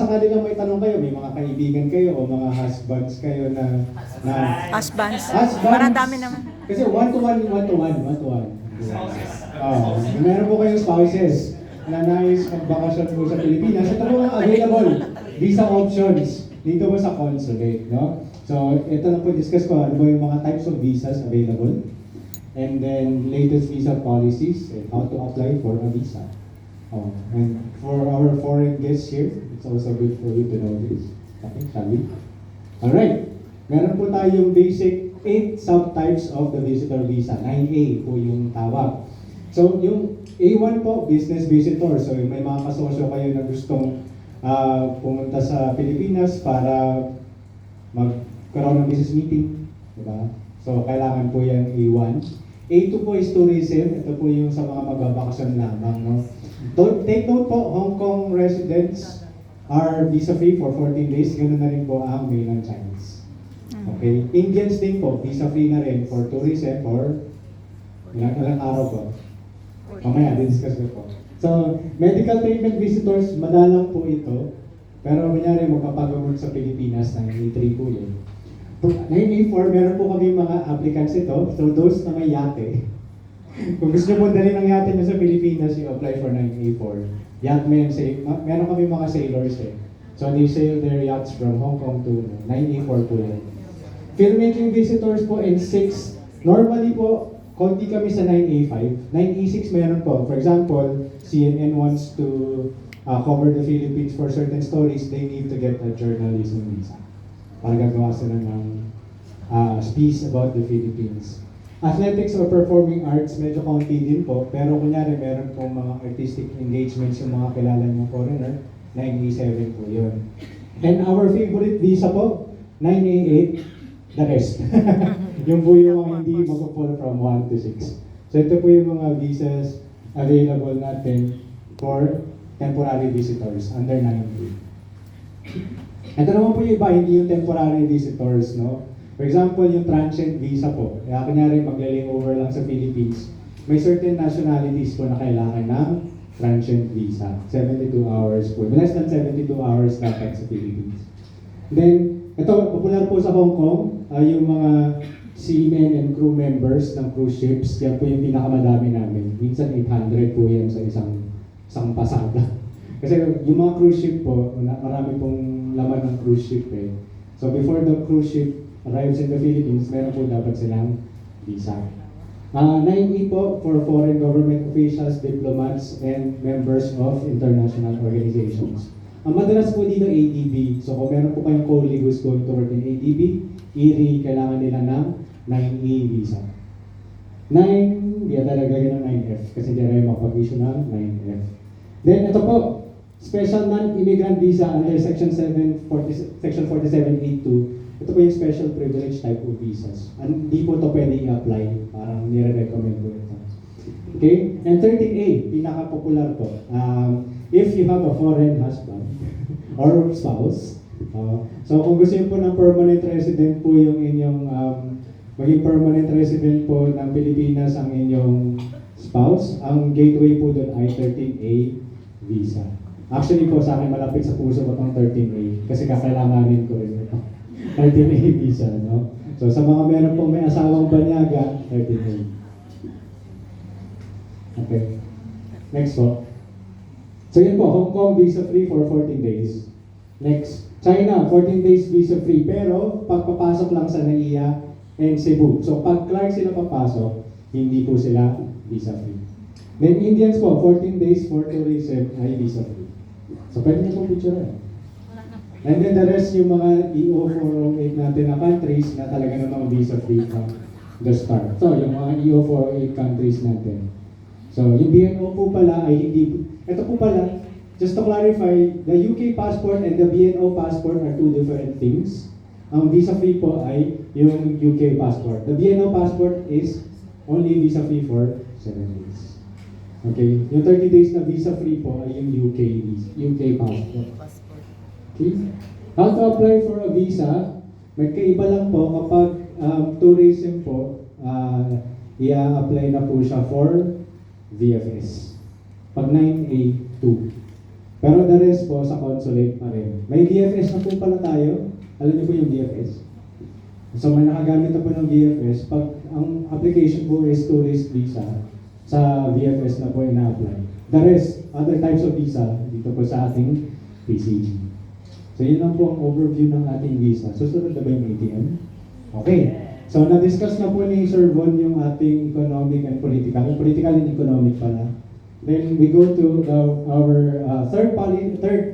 sakali lang may tanong kayo, may mga kaibigan kayo o mga husbands kayo na Husbands. husbands. Marami naman. Kasi one to one. Meron po kayong spouses na nais magbakasyon po sa Pilipinas. Ito po ang available visa options dito po sa consulate, no? So, ito na po discuss ko ano ba yung mga types of visas available, and then latest visa policies and how to apply for a visa. Oh, and for our foreign guests here, it's also good for you to know this. Okay, shall we? Alright, meron po tayong basic 8 subtypes of the visitor visa. 9A po yung tawag. So, yung A1 po, business visitor. So, may mga kasosyo kayo na gustong pumunta sa Pilipinas para magkaroon ng business meeting. Diba? So, kailangan po yan A1. A2 po is tourism. Ito po yung sa mga magbabakasyon lamang. No? Take note po, Hong Kong residents are visa-free for 14 days. Ganun na rin po ang mainland Chinese. Okay? Indians din po, visa-free na rin for tourism for ilang araw po. Mamaya, discuss ko po. So, medical treatment visitors, madalang po ito. Pero kunyari, magpapagamot sa Pilipinas, 9A3 po yun. 9A4, meron po kami mga applicants ito. So, those na may yate. Kung gusto nyo po dali ng yate nyo sa Pilipinas, you apply for 9A4. Yachtmen, meron kami mga sailors eh. So, they sail their yachts from Hong Kong to 9A4 po yan. Filmmaking visitors po in 6. Normally po, konti kami sa 9A5. 9A6 meron po. For example, CNN wants to cover the Philippines for certain stories, they need to get a journalism visa. Para gagawa sila ng piece about the Philippines. Athletics or performing arts, medyo konti din po. Pero kunyari, meron pong mga artistic engagements yung mga kilala ng foreigner. 9A7 po yun. And our favorite visa po, 9A8, the rest. Yung po yung mga hindi mag-fall from 1 to 6. So ito po yung mga visas available natin for temporary visitors under 9A. Ito naman po yung iba, hindi yung temporary visitors, no? For example, yung transient visa po. Kaya kunyari maglaling over lang sa Philippines, may certain nationalities po na kailangan ng transient visa. 72 hours po. Less than 72 hours dapat sa Philippines. Then, ito, popular po sa Hong Kong, yung mga seamen and crew members ng cruise ships. Yan po yung pinakamadami namin. Minsan 800 po yan sa isang pasada. Kasi yung mga cruise ship po, marami pong laman ng cruise ship eh. So before the cruise ship arrives in the Philippines, meron po dapat silang visa. 9E po for foreign government officials, diplomats, and members of international organizations. Ang madalas po dito ADB. So kung meron po kayong colleague who's going to work in ADB, IRI, kailangan nila ng 9E visa. 9, di talaga yun ng 9F kasi di rin makapag-issue ng 9F. Then ito po, special non-immigrant visa under Section 4782. Ito po yung special privilege type of visas. Hindi po ito pwede i-apply. Parang nire-recommend po ito. Okay? And 13A, pinaka-popular po. If you have a foreign husband or spouse, so kung gusto niyo po ng permanent resident po yung inyong, maging permanent resident po ng Pilipinas ang inyong spouse, ang gateway po doon ay 13A visa. Actually po sa akin malapit sa puso ko itong 13A kasi kakailanganin ko rin ito. 13A visa, no? So sa mga meron pong may asawang banyaga, 13A. Okay. Next po. So yun po, Hong Kong visa free for 14 days. Next, China, 14 days visa free. Pero pagpapasok lang sa NAIA and Cebu. So pag Clark sila papasok, hindi po sila visa free. Then Indians po, 14 days for tourism ay visa free. So pwede niyo pong picture yan. And then the rest yung mga EO408 natin na countries na talaga namang visa free from the start. So yung mga EO408 countries natin. So yung BNO po pala ay hindi, ito po pala, just to clarify, the UK passport and the BNO passport are two different things. Ang visa free po ay yung UK passport. The BNO passport is only visa free for 7 days. Okay? Yung 30 days na visa free po ay yung UK passport. Okay? How to apply for a visa? May kaiba lang po kapag tourism po, i-apply na po siya for VFS. Pag 9A2. Pero the rest po sa consulate pa rin. May DFS na po pala tayo. Alam niyo po yung DFS? So may nakagamit na po ng DFS. Pag ang application po is tourist visa, sa VFS na po ina-apply. The rest, other types of visa, dito po sa ating PCG. So yun lang po ang overview ng ating visa. Susunod na ba yung ATM? Okay. So na-discuss na po ni Sir Von yung ating economic and political. Political and economic pala. Then we go to our third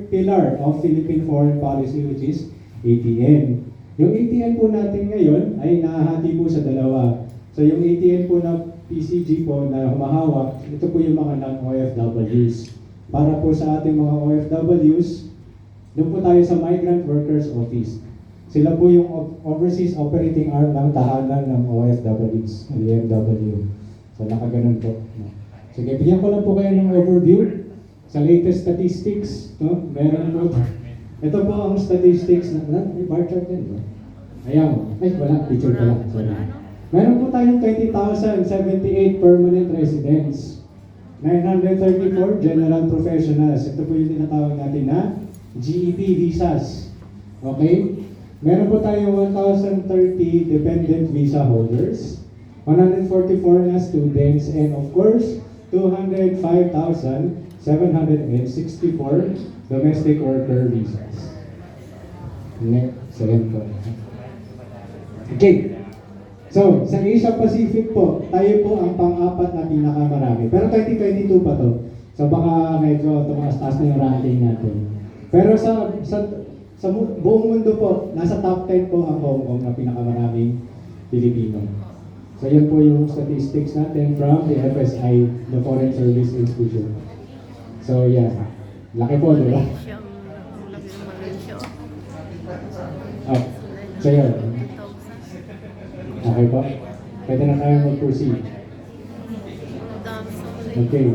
pillar of Philippine foreign policy, which is ATN. Yung ATN po natin ngayon ay nahahati po sa dalawa. So yung ATN po na PCG po na humahawak, ito po yung mga non-OFWs. Para po sa ating mga OFWs, doon po tayo sa Migrant Workers Office. Sila po yung overseas operating arm ng tahanan ng OFWs, DMW. So nakaganon po. Sige, bigyan ko lang po kayo ng overview sa latest statistics. No? Meron po. Ito po ang statistics na, may bar chart din ba? Ayan. Ay, wala. Picture pala. Sorry. Meron po tayong 20,078 permanent residents. 934 general professionals. Ito po yung tinatawag natin na GEP visas. Okay? Meron po tayong 1,030 dependent visa holders. 144 na students. And of course, 205,764 domestic worker visas. Next, second po. Okay. So, sa Asia Pacific po, tayo po ang pang-apat na pinakamarami. Pero 2022 pa to. So baka medyo tumaas-taas na yung ranking natin. Pero sa buong mundo po, nasa top 10 po ang Hong Kong na pinakamaraming Pilipino. So yan po yung statistics natin from the FSI, the Foreign Service Institute. So yeah, laki po, di ba? Oh, so yun. Okay po? Pwede na tayo mag-proceed. Okay.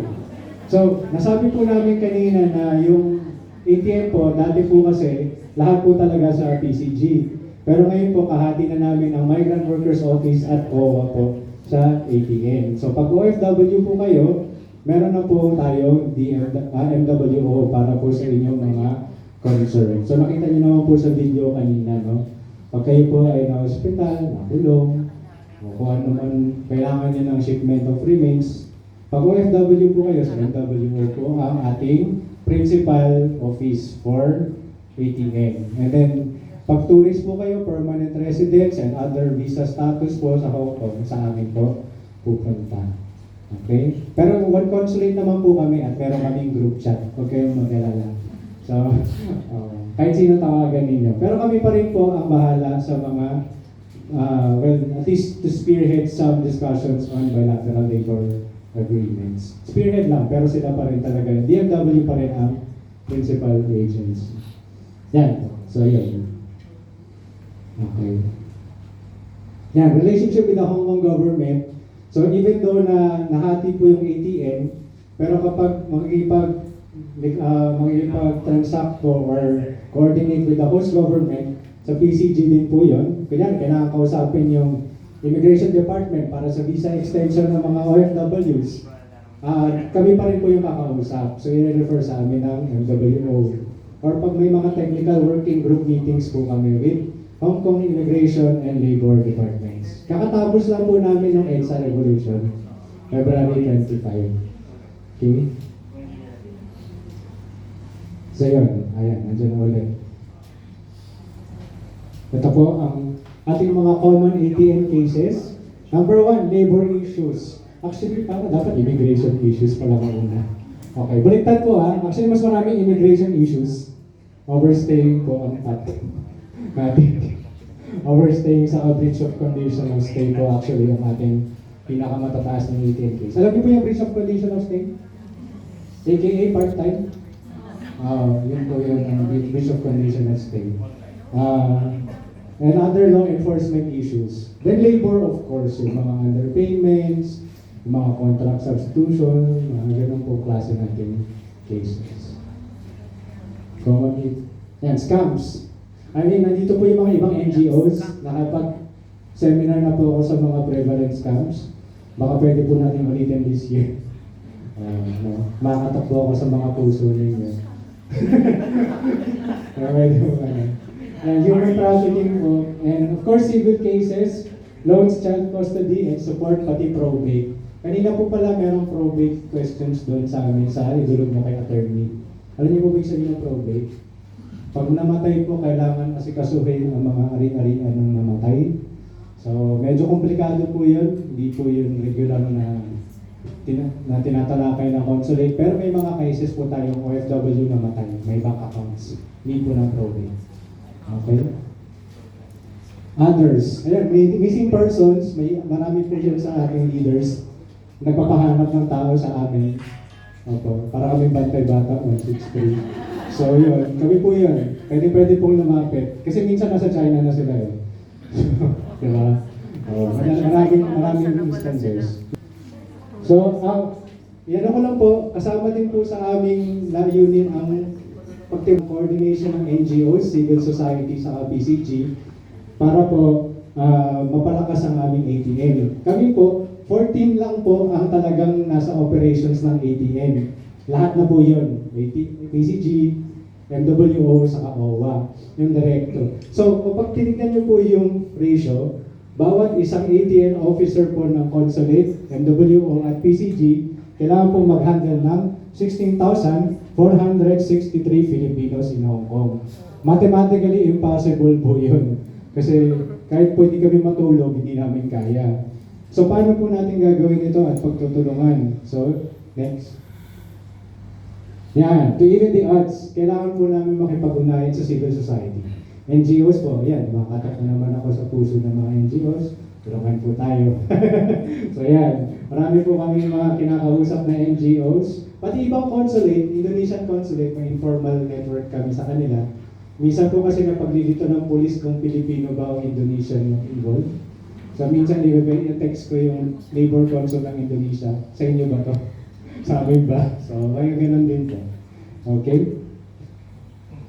So, nasabi po namin kanina na yung ATM po, dati po kasi, lahat po talaga sa PCG. Pero ngayon po, kahati na namin ang Migrant Workers Office at OWA po sa ATM. So, pag OFW po kayo, meron na po tayo MWO para po sa inyong mga concern. So, nakita niyo naman po sa video kanina, no? Pag kayo po ay na-hospital, nakulong, o kung ano man kailangan niya ng shipment of remains, pag OFW po kayo, sa MWO po ang ating principal office for ATM. And then, pag tourist po kayo, permanent residents and other visa status po sa Hong Kong, sa amin po pupunta. Okay? Pero one consulate naman po kami at meron kaming group chat. Huwag kayong mag-alala. So, kahit sino tawagan ninyo. Pero kami pa rin po ang bahala sa mga, well, at least to spearhead some discussions on bilateral labor agreements. Spearhead lang, pero sila pa rin talaga. DMW pa rin ang principal agency. Yan. So, yun. Okay. Yan, relationship with the Hong Kong government. So, even though na nahati po yung ATM, pero kapag makikipag-transact po or coordinate with the host government, sa PCG din po yun. Kailangan kausapin yung Immigration Department para sa visa extension ng mga OFWs. Kami pa rin po yung kakausap. So, i-refer sa amin ng MWO. Or pag may mga technical working group meetings po kami with Hong Kong Immigration and Labor Departments. Kakatapos lang po namin ng EDSA Revolution, February 25. Okay? So yun, ayan, nandiyan na ulit. Ito po ang ating mga common ATM cases. Number 1, labor issues. Actually, dapat immigration issues pala mauna. Okay, baliktad po ha. Actually, mas maraming immigration issues. Overstaying po ang ating overstaying sa breach of condition of stay po actually ang ating pinakamatataas ng ATM case. Alam niyo po yung breach of condition of stay? AKA part-time? Yun po yun ang breach of condition of stay. And other law enforcement issues. Then labor, of course, yung mga underpayments, yung mga contract substitution, mga ganun po klase natin cases. Common, yan, scams. I mean, nandito po yung mga ibang NGOs, nakapag-seminar na po ako sa mga prevalent scams. Baka pwede po natin ulitin this year. Makakatak po ako sa mga puso ninyo. Pwede po ano. Human trafficking po. And of course, civil cases, loans, child custody, and support, pati probate. Kanina po pala merong probate questions doon sa amin sa idulog mo kay attorney. Alam niyo po ba yung sabihin ng probate? Pag namatay po, kailangan asikasuhin ang mga ari-arian ng namatay. So, medyo komplikado po yun. Hindi po yun regular na tinatalakay ng consulate. Pero may mga cases po tayong OFW namatay. May bank accounts. Hindi po ng probate. Okay? Others. Ayan, may missing persons. Marami po yun sa ating leaders. Nagpapahanap ng tao sa amin. Opo, para kami bantay bata, 163. So yun, kami po yun. Pwede pong lumapit. Kasi minsan nasa China na sila eh. Diba? Maraming instances. So, yan ako lang po, kasama din po sa aming layunin ang coordination ng NGOs, civil society sa PCG para po mapalakas ang aming ATM. Kami po, 14 lang po ang talagang nasa operations ng ATM. Lahat na po yun. PCG, MWO, saka OWA, yung director. So, kapag tinignan nyo po yung ratio, bawat isang ATM officer po ng consulate, MWO at PCG, kailangan po mag-handle ng 16,463 Filipinos in Hong Kong. Mathematically impossible po yun. Kasi kahit pwede kami matulog, hindi namin kaya. So, paano po natin gagawin ito at pagtutulungan? So, next. Yan, to even the odds, kailangan po namin makipag-unayan sa civil society. NGOs po, yan, makatak na naman ako sa puso ng mga NGOs. Tulungan po tayo. So yan, marami po kami mga kinakausap na NGOs. Pati ibang consulate, Indonesian consulate, may informal network kami sa kanila. Minsan po kasi napaglilito ng police kung Pilipino ba o Indonesian yung involved. So minsan i-text ko yung labor consul ng Indonesia. Sa inyo ba to? Sa amin ba? So kaya ganun din po. Okay?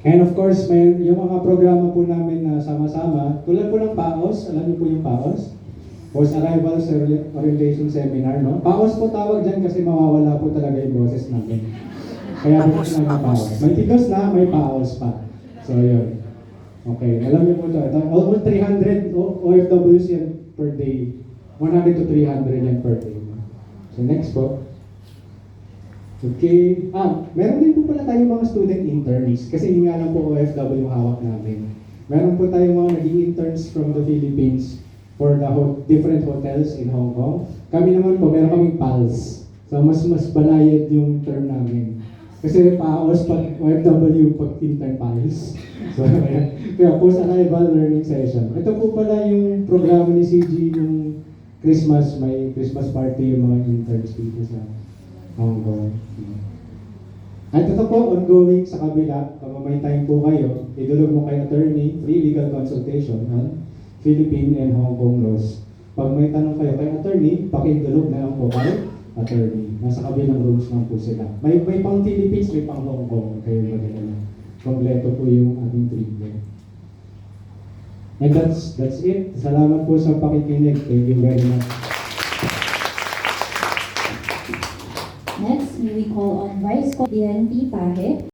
And of course, may yung mga programa po namin na sama-sama, tulad po ng PAOS, alam niyo po yung PAOS? Post-Arrival Orientation Seminar, no? PAOS po tawag dyan kasi mawawala po talaga yung boses namin. Kaya po sila ng PAOS. May tigos na, may PAOS pa. So, yun. Okay, alam niyo po ito. Almost 300 OFWs yan per day. 100 to 300 yan per day. So, next po. Okay. Meron din po pala tayong mga student interns kasi hindi nga lang po OFW yung hawak namin. Meron po tayong mga naging interns from the Philippines for the different hotels in Hong Kong. Kami naman po, meron kaming PALS. So mas banayad yung term namin. Kasi PAOS pag OFW pag intern PALS. So kaya post-arrival learning session. Ito po pala yung programa ni CG yung Christmas, may Christmas party yung mga interns dito sa Hong Kong. At ito po, ongoing sa kabila, kung may time po kayo, idulog mo kay attorney, free legal consultation on Philippine and Hong Kong laws. Pag may tanong kayo kay attorney, pakidulog na lang po kay attorney. Nasa kabilang rooms lang po sila. May pang Philippines, may pang Hong Kong. Kayo maganda. Kompleto po yung ating treatment. And that's it. Salamat po sa pakikinig. Thank you very much. Next, we call on Vice PNP Pahe.